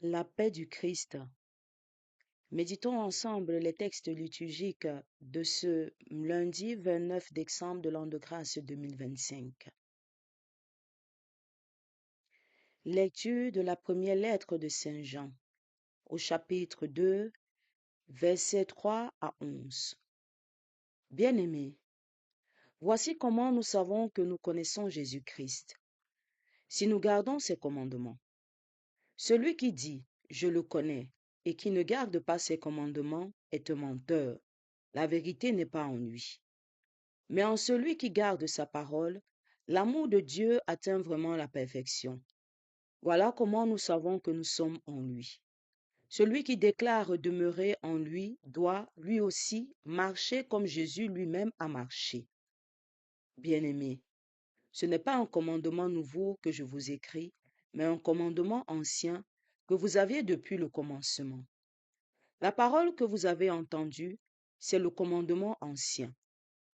La paix du Christ. Méditons ensemble les textes liturgiques de ce lundi 29 décembre de l'an de grâce 2025. Lecture de la première lettre de Saint Jean, au chapitre 2, versets 3 à 11. Bien-aimés, voici comment nous savons que nous connaissons Jésus-Christ, si nous gardons ses commandements. Celui qui dit « Je le connais » et qui ne garde pas ses commandements est un menteur. La vérité n'est pas en lui. Mais en celui qui garde sa parole, l'amour de Dieu atteint vraiment la perfection. Voilà comment nous savons que nous sommes en lui. Celui qui déclare demeurer en lui doit, lui aussi, marcher comme Jésus lui-même a marché. Bien-aimés, ce n'est pas un commandement nouveau que je vous écris, mais un commandement ancien que vous aviez depuis le commencement. La parole que vous avez entendue, c'est le commandement ancien.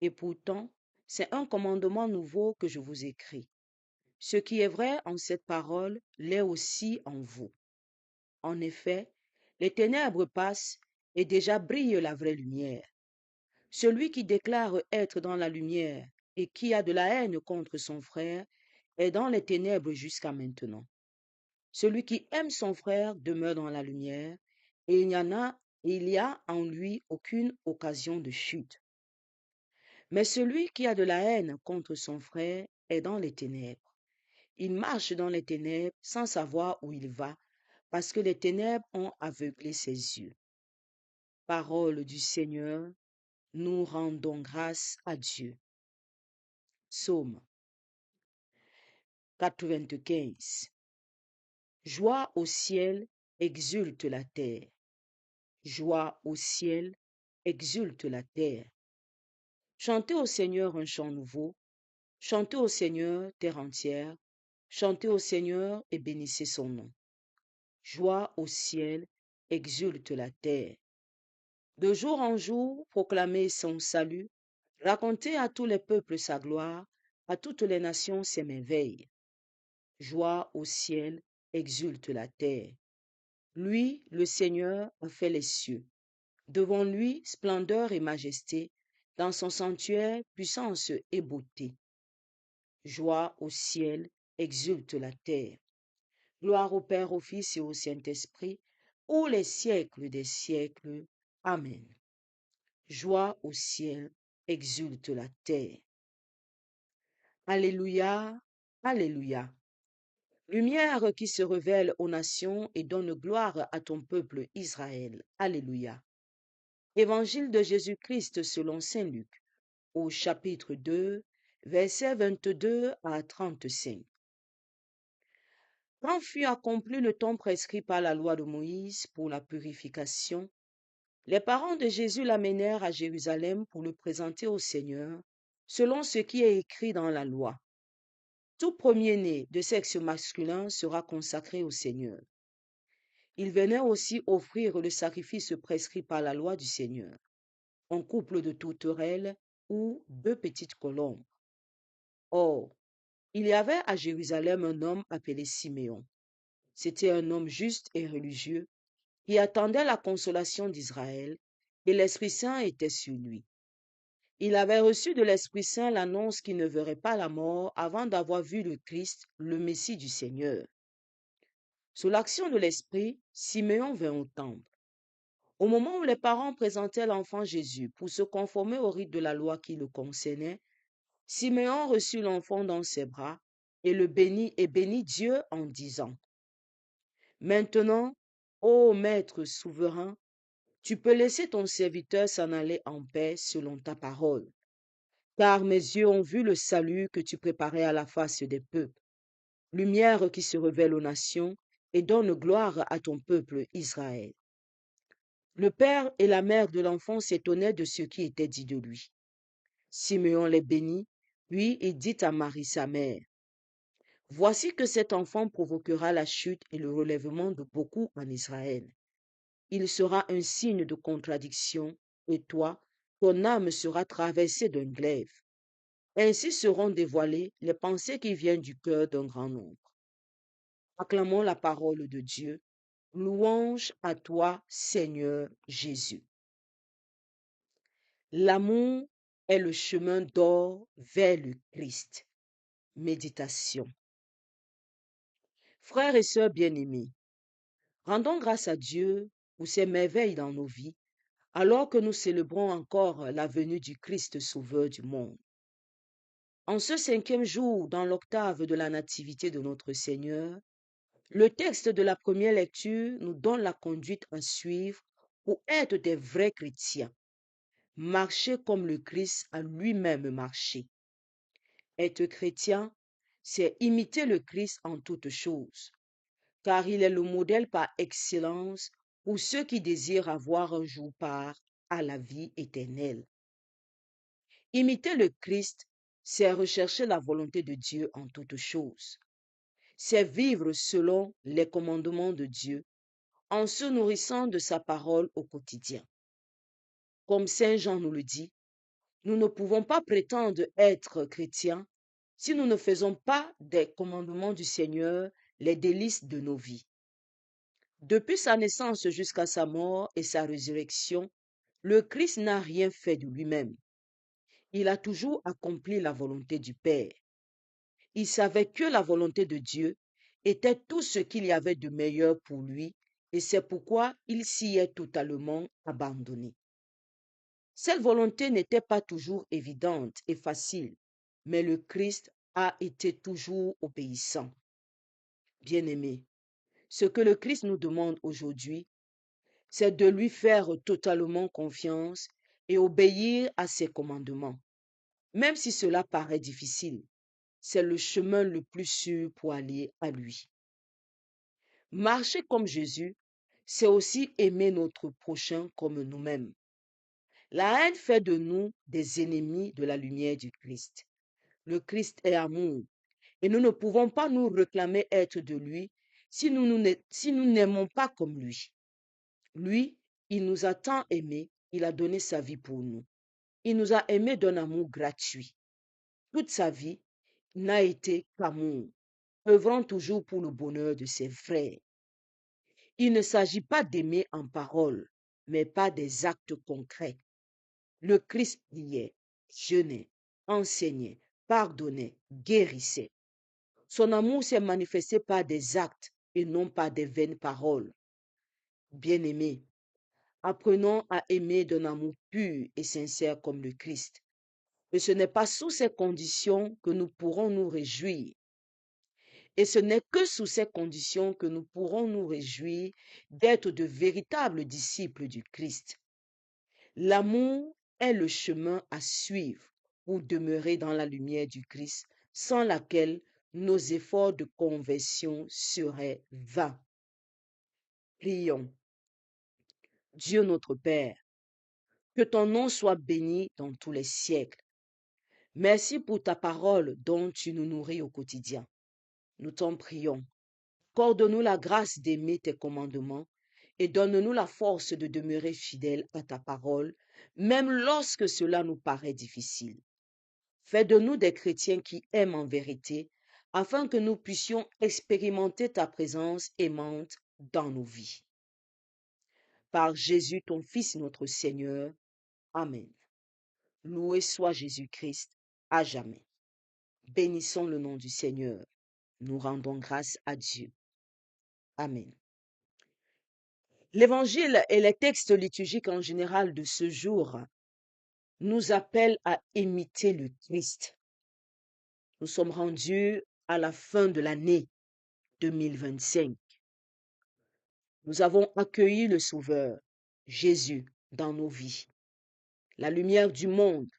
Et pourtant, c'est un commandement nouveau que je vous écris. Ce qui est vrai en cette parole l'est aussi en vous. En effet, les ténèbres passent et déjà brille la vraie lumière. Celui qui déclare être dans la lumière et qui a de la haine contre son frère est dans les ténèbres jusqu'à maintenant. Celui qui aime son frère demeure dans la lumière et il y a en lui aucune occasion de chute. Mais celui qui a de la haine contre son frère est dans les ténèbres. Il marche dans les ténèbres sans savoir où il va, parce que les ténèbres ont aveuglé ses yeux. Parole du Seigneur, nous rendons grâce à Dieu. Psaume 95. Joie au ciel, exulte la terre. Joie au ciel, exulte la terre. Chantez au Seigneur un chant nouveau. Chantez au Seigneur, terre entière. Chantez au Seigneur et bénissez son nom. Joie au ciel, exulte la terre. De jour en jour, proclamez son salut. Racontez à tous les peuples sa gloire, à toutes les nations ses merveilles. Joie au ciel, exulte la terre. Lui, le Seigneur, a fait les cieux. Devant lui, splendeur et majesté, dans son sanctuaire, puissance et beauté. Joie au ciel, exulte la terre. Gloire au Père, au Fils et au Saint-Esprit, pour les siècles des siècles. Amen. Joie au ciel, exulte la terre. Alléluia, Alléluia. Lumière qui se révèle aux nations et donne gloire à ton peuple Israël. Alléluia. Évangile de Jésus-Christ selon saint Luc, au chapitre 2, versets 22 à 35. Quand fut accompli le temps prescrit par la loi de Moïse pour la purification, les parents de Jésus l'amenèrent à Jérusalem pour le présenter au Seigneur, selon ce qui est écrit dans la loi. Tout premier-né de sexe masculin sera consacré au Seigneur. Il venait aussi offrir le sacrifice prescrit par la loi du Seigneur, un couple de tourterelles ou 2 petites colombes. Or, il y avait à Jérusalem un homme appelé Siméon. C'était un homme juste et religieux qui attendait la consolation d'Israël, et l'Esprit Saint était sur lui. Il avait reçu de l'Esprit Saint l'annonce qu'il ne verrait pas la mort avant d'avoir vu le Christ, le Messie du Seigneur. Sous l'action de l'Esprit, Siméon vint au temple. Au moment où les parents présentaient l'enfant Jésus pour se conformer au rite de la loi qui le concernait, Siméon reçut l'enfant dans ses bras et le bénit et bénit Dieu en disant : « Maintenant, ô Maître souverain, tu peux laisser ton serviteur s'en aller en paix selon ta parole. Car mes yeux ont vu le salut que tu préparais à la face des peuples, lumière qui se révèle aux nations et donne gloire à ton peuple Israël. » Le père et la mère de l'enfant s'étonnaient de ce qui était dit de lui. Siméon les bénit, puis il dit à Marie sa mère : « Voici que cet enfant provoquera la chute et le relèvement de beaucoup en Israël. Il sera un signe de contradiction, et toi, ton âme sera traversée d'un glaive. Ainsi seront dévoilées les pensées qui viennent du cœur d'un grand nombre. Acclamons la parole de Dieu. Louange à toi, Seigneur Jésus. L'amour est le chemin d'or vers le Christ. Méditation. Frères et sœurs bien-aimés, rendons grâce à Dieu pour ses merveilles dans nos vies, alors que nous célébrons encore la venue du Christ Sauveur du monde. En ce 5e jour, dans l'octave de la Nativité de notre Seigneur, le texte de la première lecture nous donne la conduite à suivre pour être des vrais chrétiens. Marcher comme le Christ a lui-même marché. Être chrétien, c'est imiter le Christ en toutes choses, car il est le modèle par excellence pour ceux qui désirent avoir un jour part à la vie éternelle. Imiter le Christ, c'est rechercher la volonté de Dieu en toutes choses. C'est vivre selon les commandements de Dieu en se nourrissant de sa parole au quotidien. Comme Saint Jean nous le dit, nous ne pouvons pas prétendre être chrétiens si nous ne faisons pas des commandements du Seigneur les délices de nos vies. Depuis sa naissance jusqu'à sa mort et sa résurrection, le Christ n'a rien fait de lui-même. Il a toujours accompli la volonté du Père. Il savait que la volonté de Dieu était tout ce qu'il y avait de meilleur pour lui, et c'est pourquoi il s'y est totalement abandonné. Cette volonté n'était pas toujours évidente et facile, mais le Christ a été toujours obéissant. Bien-aimé, ce que le Christ nous demande aujourd'hui, c'est de lui faire totalement confiance et obéir à ses commandements. Même si cela paraît difficile, c'est le chemin le plus sûr pour aller à lui. Marcher comme Jésus, c'est aussi aimer notre prochain comme nous-mêmes. La haine fait de nous des ennemis de la lumière du Christ. Le Christ est amour et nous ne pouvons pas nous réclamer être de lui si nous n'aimons pas comme lui. Lui, il nous a tant aimés, il a donné sa vie pour nous. Il nous a aimés d'un amour gratuit. Toute sa vie n'a été qu'amour, œuvrant toujours pour le bonheur de ses frères. Il ne s'agit pas d'aimer en parole, mais pas des actes concrets. Le Christ priait, jeûnait, enseignait, pardonnait, guérissait. Son amour s'est manifesté par des actes et non par des vaines paroles. Bien-aimés, apprenons à aimer d'un amour pur et sincère comme le Christ. Et ce n'est pas sous ces conditions que nous pourrons nous réjouir. Et ce n'est que sous ces conditions que nous pourrons nous réjouir d'être de véritables disciples du Christ. L'amour est le chemin à suivre pour demeurer dans la lumière du Christ, sans laquelle nos efforts de conversion seraient vains. Prions. Dieu notre Père, que ton nom soit béni dans tous les siècles. Merci pour ta parole dont tu nous nourris au quotidien. Nous t'en prions. Accorde-nous la grâce d'aimer tes commandements et donne-nous la force de demeurer fidèles à ta parole, même lorsque cela nous paraît difficile. Fais de nous des chrétiens qui aiment en vérité, afin que nous puissions expérimenter ta présence aimante dans nos vies. Par Jésus, ton Fils, notre Seigneur. Amen. Loué soit Jésus-Christ à jamais. Bénissons le nom du Seigneur. Nous rendons grâce à Dieu. Amen. L'Évangile et les textes liturgiques en général de ce jour nous appellent à imiter le Christ. Nous sommes rendus à la fin de l'année 2025. Nous avons accueilli le Sauveur, Jésus, dans nos vies. La lumière du monde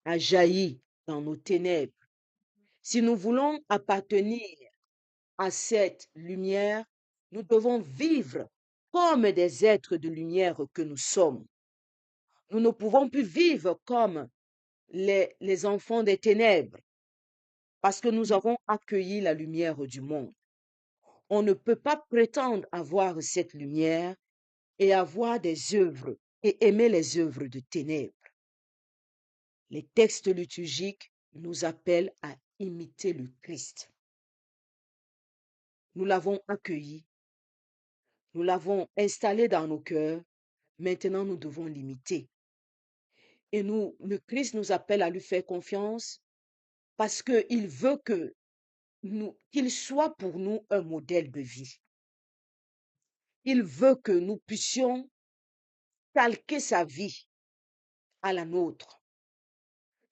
a jailli dans nos ténèbres. Si nous voulons appartenir à cette lumière, nous devons vivre comme des êtres de lumière que nous sommes. Nous ne pouvons plus vivre comme les enfants des ténèbres parce que nous avons accueilli la lumière du monde. On ne peut pas prétendre avoir cette lumière et avoir des œuvres et aimer les œuvres de ténèbres. Les textes liturgiques nous appellent à imiter le Christ. Nous l'avons accueilli, Nous l'avons installé dans nos cœurs. Maintenant, nous devons l'imiter. Et le Christ nous appelle à lui faire confiance parce qu'il veut qu'il soit pour nous un modèle de vie. Il veut que nous puissions calquer sa vie à la nôtre.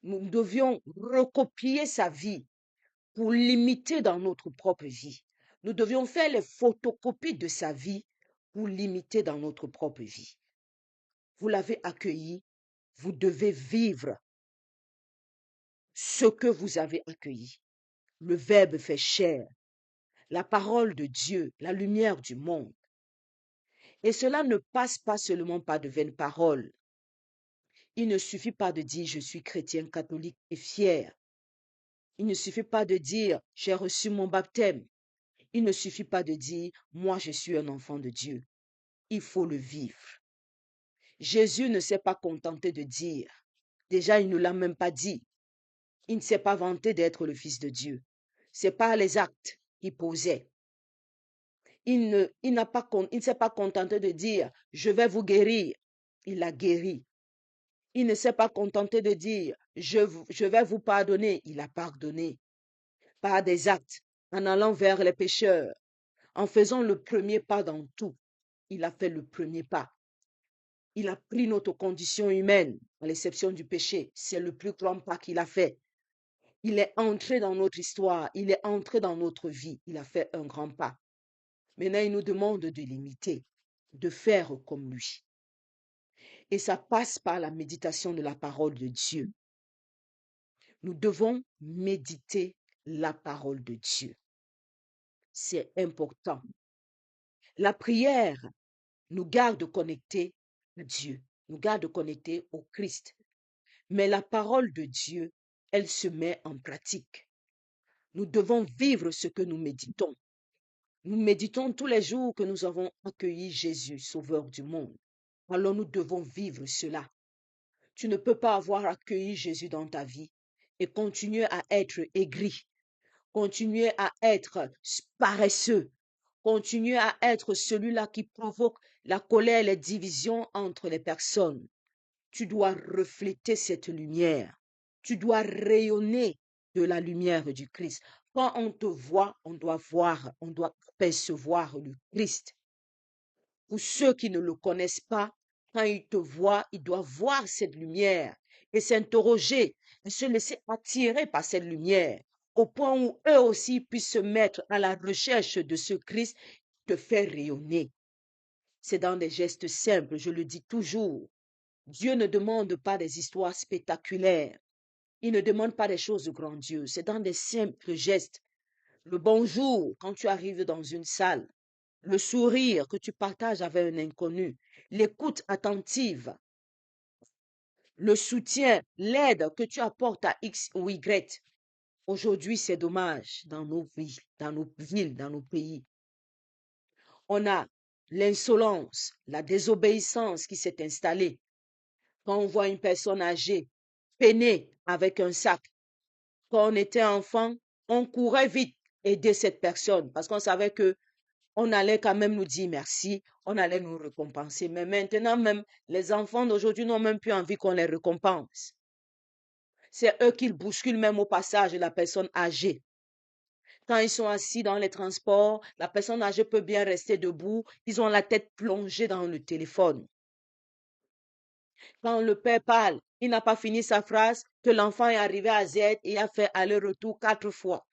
Nous devions recopier sa vie pour l'imiter dans notre propre vie. Nous devions faire les photocopies de sa vie pour l'imiter dans notre propre vie. Vous l'avez accueilli, vous devez vivre ce que vous avez accueilli. Le Verbe fait chair, la parole de Dieu, la lumière du monde. Et cela ne passe pas seulement par de vaines paroles. Il ne suffit pas de dire je suis chrétien catholique et fier. Il ne suffit pas de dire j'ai reçu mon baptême. Il ne suffit pas de dire moi je suis un enfant de Dieu. Il faut le vivre. Jésus ne s'est pas contenté de dire. Déjà, il ne l'a même pas dit. Il ne s'est pas vanté d'être le Fils de Dieu. C'est par les actes qu'il posait. Il ne s'est pas contenté de dire je vais vous guérir. Il a guéri. Il ne s'est pas contenté de dire je vais vous pardonner. Il a pardonné. Par des actes, en allant vers les pécheurs, en faisant le premier pas dans tout. Il a fait le premier pas. Il a pris notre condition humaine, à l'exception du péché. C'est le plus grand pas qu'il a fait. Il est entré dans notre histoire. Il est entré dans notre vie. Il a fait un grand pas. Maintenant, il nous demande de l'imiter, de faire comme lui. Et ça passe par la méditation de la parole de Dieu. Nous devons méditer la parole de Dieu. C'est important. La prière nous garde connectés à Dieu, nous garde connectés au Christ. Mais la parole de Dieu, elle se met en pratique. Nous devons vivre ce que nous méditons. Nous méditons tous les jours que nous avons accueilli Jésus, Sauveur du monde. Alors nous devons vivre cela. Tu ne peux pas avoir accueilli Jésus dans ta vie et continuer à être aigri, continuer à être paresseux, continuer à être celui-là qui provoque la colère et les divisions entre les personnes. Tu dois refléter cette lumière. Tu dois rayonner de la lumière du Christ. Quand on te voit, on doit percevoir le Christ. Pour ceux qui ne le connaissent pas, quand ils te voient, ils doivent voir cette lumière et s'interroger et se laisser attirer par cette lumière au point où eux aussi puissent se mettre à la recherche de ce Christ qui te fait rayonner. C'est dans des gestes simples, je le dis toujours. Dieu ne demande pas des histoires spectaculaires. Il ne demande pas des choses grandioses. C'est dans des simples gestes. Le bonjour quand tu arrives dans une salle. Le sourire que tu partages avec un inconnu. L'écoute attentive. Le soutien, l'aide que tu apportes à X ou Y. Aujourd'hui, c'est dommage dans nos vies, dans nos villes, dans nos pays. On a l'insolence, la désobéissance qui s'est installée. Quand on voit une personne âgée, peinée avec un sac, quand on était enfant, on courait vite aider cette personne parce qu'on savait que on allait quand même nous dire merci, on allait nous récompenser. Mais maintenant même, les enfants d'aujourd'hui n'ont même plus envie qu'on les récompense. C'est eux qui bousculent même au passage la personne âgée. Quand ils sont assis dans les transports, la personne âgée peut bien rester debout, ils ont la tête plongée dans le téléphone. Quand le père parle, il n'a pas fini sa phrase, que l'enfant est arrivé à Z et a fait aller-retour 4 fois.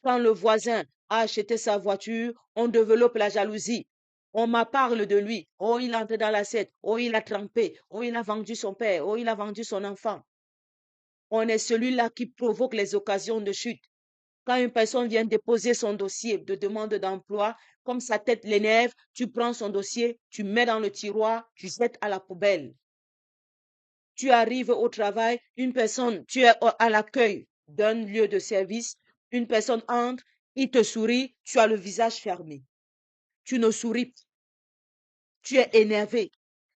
Quand le voisin a acheté sa voiture, on développe la jalousie. On m'a parle de lui. Oh, il est entré dans l'assiette. Oh, il a trempé. Oh, il a vendu son père. Oh, il a vendu son enfant. On est celui-là qui provoque les occasions de chute. Quand une personne vient déposer son dossier de demande d'emploi, comme sa tête l'énerve, tu prends son dossier, tu mets dans le tiroir, tu jettes à la poubelle. Tu arrives au travail, une personne, tu es à l'accueil d'un lieu de service, une personne entre, il te sourit, tu as le visage fermé. Tu ne souris pas. Tu es énervé.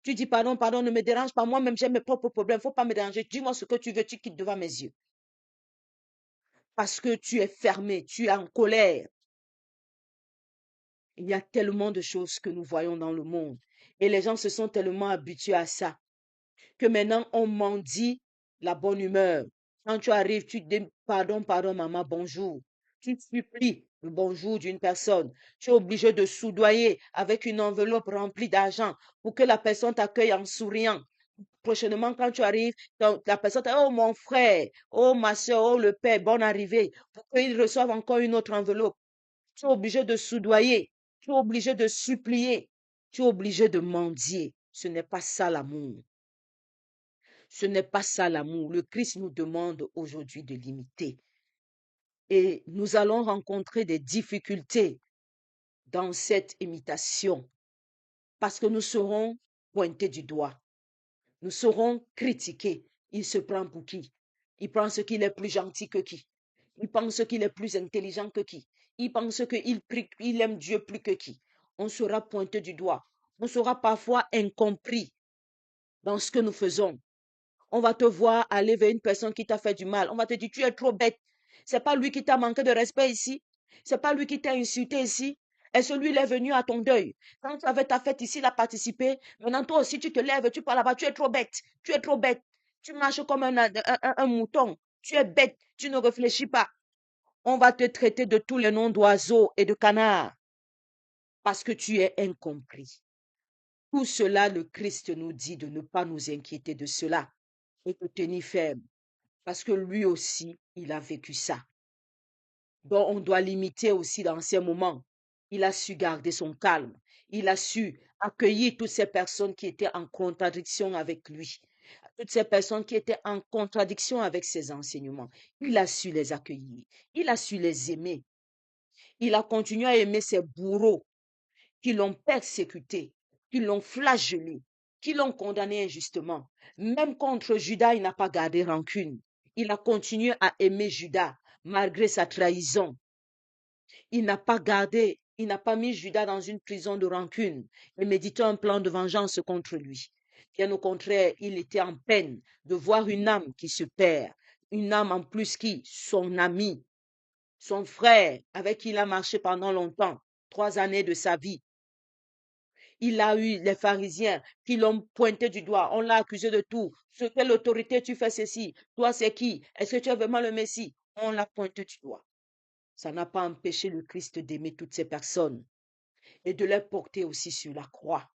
Tu dis pardon, pardon, ne me dérange pas. Moi-même, j'ai mes propres problèmes. Il ne faut pas me déranger. Dis-moi ce que tu veux, tu quittes devant mes yeux. Parce que tu es fermé, tu es en colère. Il y a tellement de choses que nous voyons dans le monde et les gens se sont tellement habitués à ça que maintenant on mendie la bonne humeur. Quand tu arrives, tu dis pardon, pardon, maman, bonjour. Tu supplies le bonjour d'une personne. Tu es obligé de soudoyer avec une enveloppe remplie d'argent pour que la personne t'accueille en souriant. Prochainement, quand tu arrives, la personne dit, oh mon frère, oh ma soeur, oh le père, bonne arrivée, pour qu'il reçoive encore une autre enveloppe. Tu es obligé de soudoyer, tu es obligé de supplier, tu es obligé de mendier. Ce n'est pas ça l'amour. Ce n'est pas ça l'amour. Le Christ nous demande aujourd'hui de l'imiter. Et nous allons rencontrer des difficultés dans cette imitation parce que nous serons pointés du doigt. Nous serons critiqués. Il se prend pour qui? Il pense qu'il est plus gentil que qui? Il pense qu'il est plus intelligent que qui? Il pense qu'il aime Dieu plus que qui? On sera pointé du doigt. On sera parfois incompris dans ce que nous faisons. On va te voir aller vers une personne qui t'a fait du mal. On va te dire, tu es trop bête. C'est pas lui qui t'a manqué de respect ici. C'est pas lui qui t'a insulté ici. Et celui, il est venu à ton deuil. Quand tu avais ta fête ici, il a participé. Maintenant, toi aussi, tu te lèves, tu parles là-bas. Tu es trop bête. Tu es trop bête. Tu marches comme un mouton. Tu es bête. Tu ne réfléchis pas. On va te traiter de tous les noms d'oiseaux et de canards parce que tu es incompris. Tout cela, le Christ nous dit de ne pas nous inquiéter de cela et de tenir ferme. Parce que lui aussi, il a vécu ça. Donc, on doit l'imiter aussi dans ces moments. Il a su garder son calme. Il a su accueillir toutes ces personnes qui étaient en contradiction avec lui. Toutes ces personnes qui étaient en contradiction avec ses enseignements. Il a su les accueillir. Il a su les aimer. Il a continué à aimer ses bourreaux qui l'ont persécuté, qui l'ont flagellé, qui l'ont condamné injustement. Même contre Judas, il n'a pas gardé rancune. Il a continué à aimer Judas malgré sa trahison. Il n'a pas mis Judas dans une prison de rancune et méditait un plan de vengeance contre lui. Bien au contraire, il était en peine de voir une âme qui se perd, une âme en plus qui, son ami, son frère, avec qui il a marché pendant longtemps, 3 années de sa vie. Il a eu les pharisiens qui l'ont pointé du doigt. On l'a accusé de tout. Sur quelle autorité tu fais ceci? Toi, c'est qui? Est-ce que tu es vraiment le Messie? On l'a pointé du doigt. Ça n'a pas empêché le Christ d'aimer toutes ces personnes et de les porter aussi sur la croix.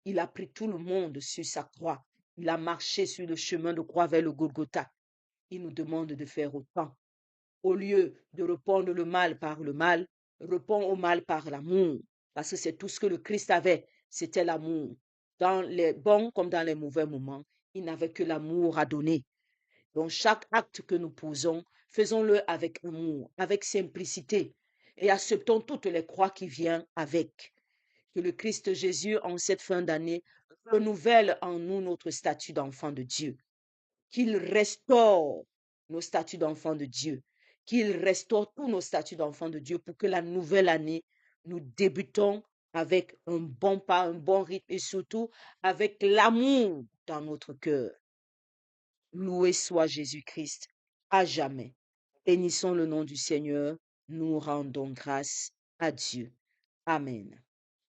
Il a pris tout le monde sur sa croix. Il a marché sur le chemin de croix vers le Golgotha. Il nous demande de faire autant. Au lieu de répondre le mal par le mal, réponds au mal par l'amour. Parce que c'est tout ce que le Christ avait, c'était l'amour. Dans les bons comme dans les mauvais moments, il n'avait que l'amour à donner. Donc chaque acte que nous posons, faisons-le avec amour, avec simplicité et acceptons toutes les croix qui viennent avec. Que le Christ Jésus, en cette fin d'année, renouvelle en nous notre statut d'enfant de Dieu. Qu'il restaure nos statuts d'enfant de Dieu. Qu'il restaure tous nos statuts d'enfant de Dieu pour que la nouvelle année, nous débutons avec un bon pas, un bon rythme et surtout avec l'amour dans notre cœur. Loué soit Jésus-Christ à jamais. Bénissons le nom du Seigneur. Nous rendons grâce à Dieu. Amen.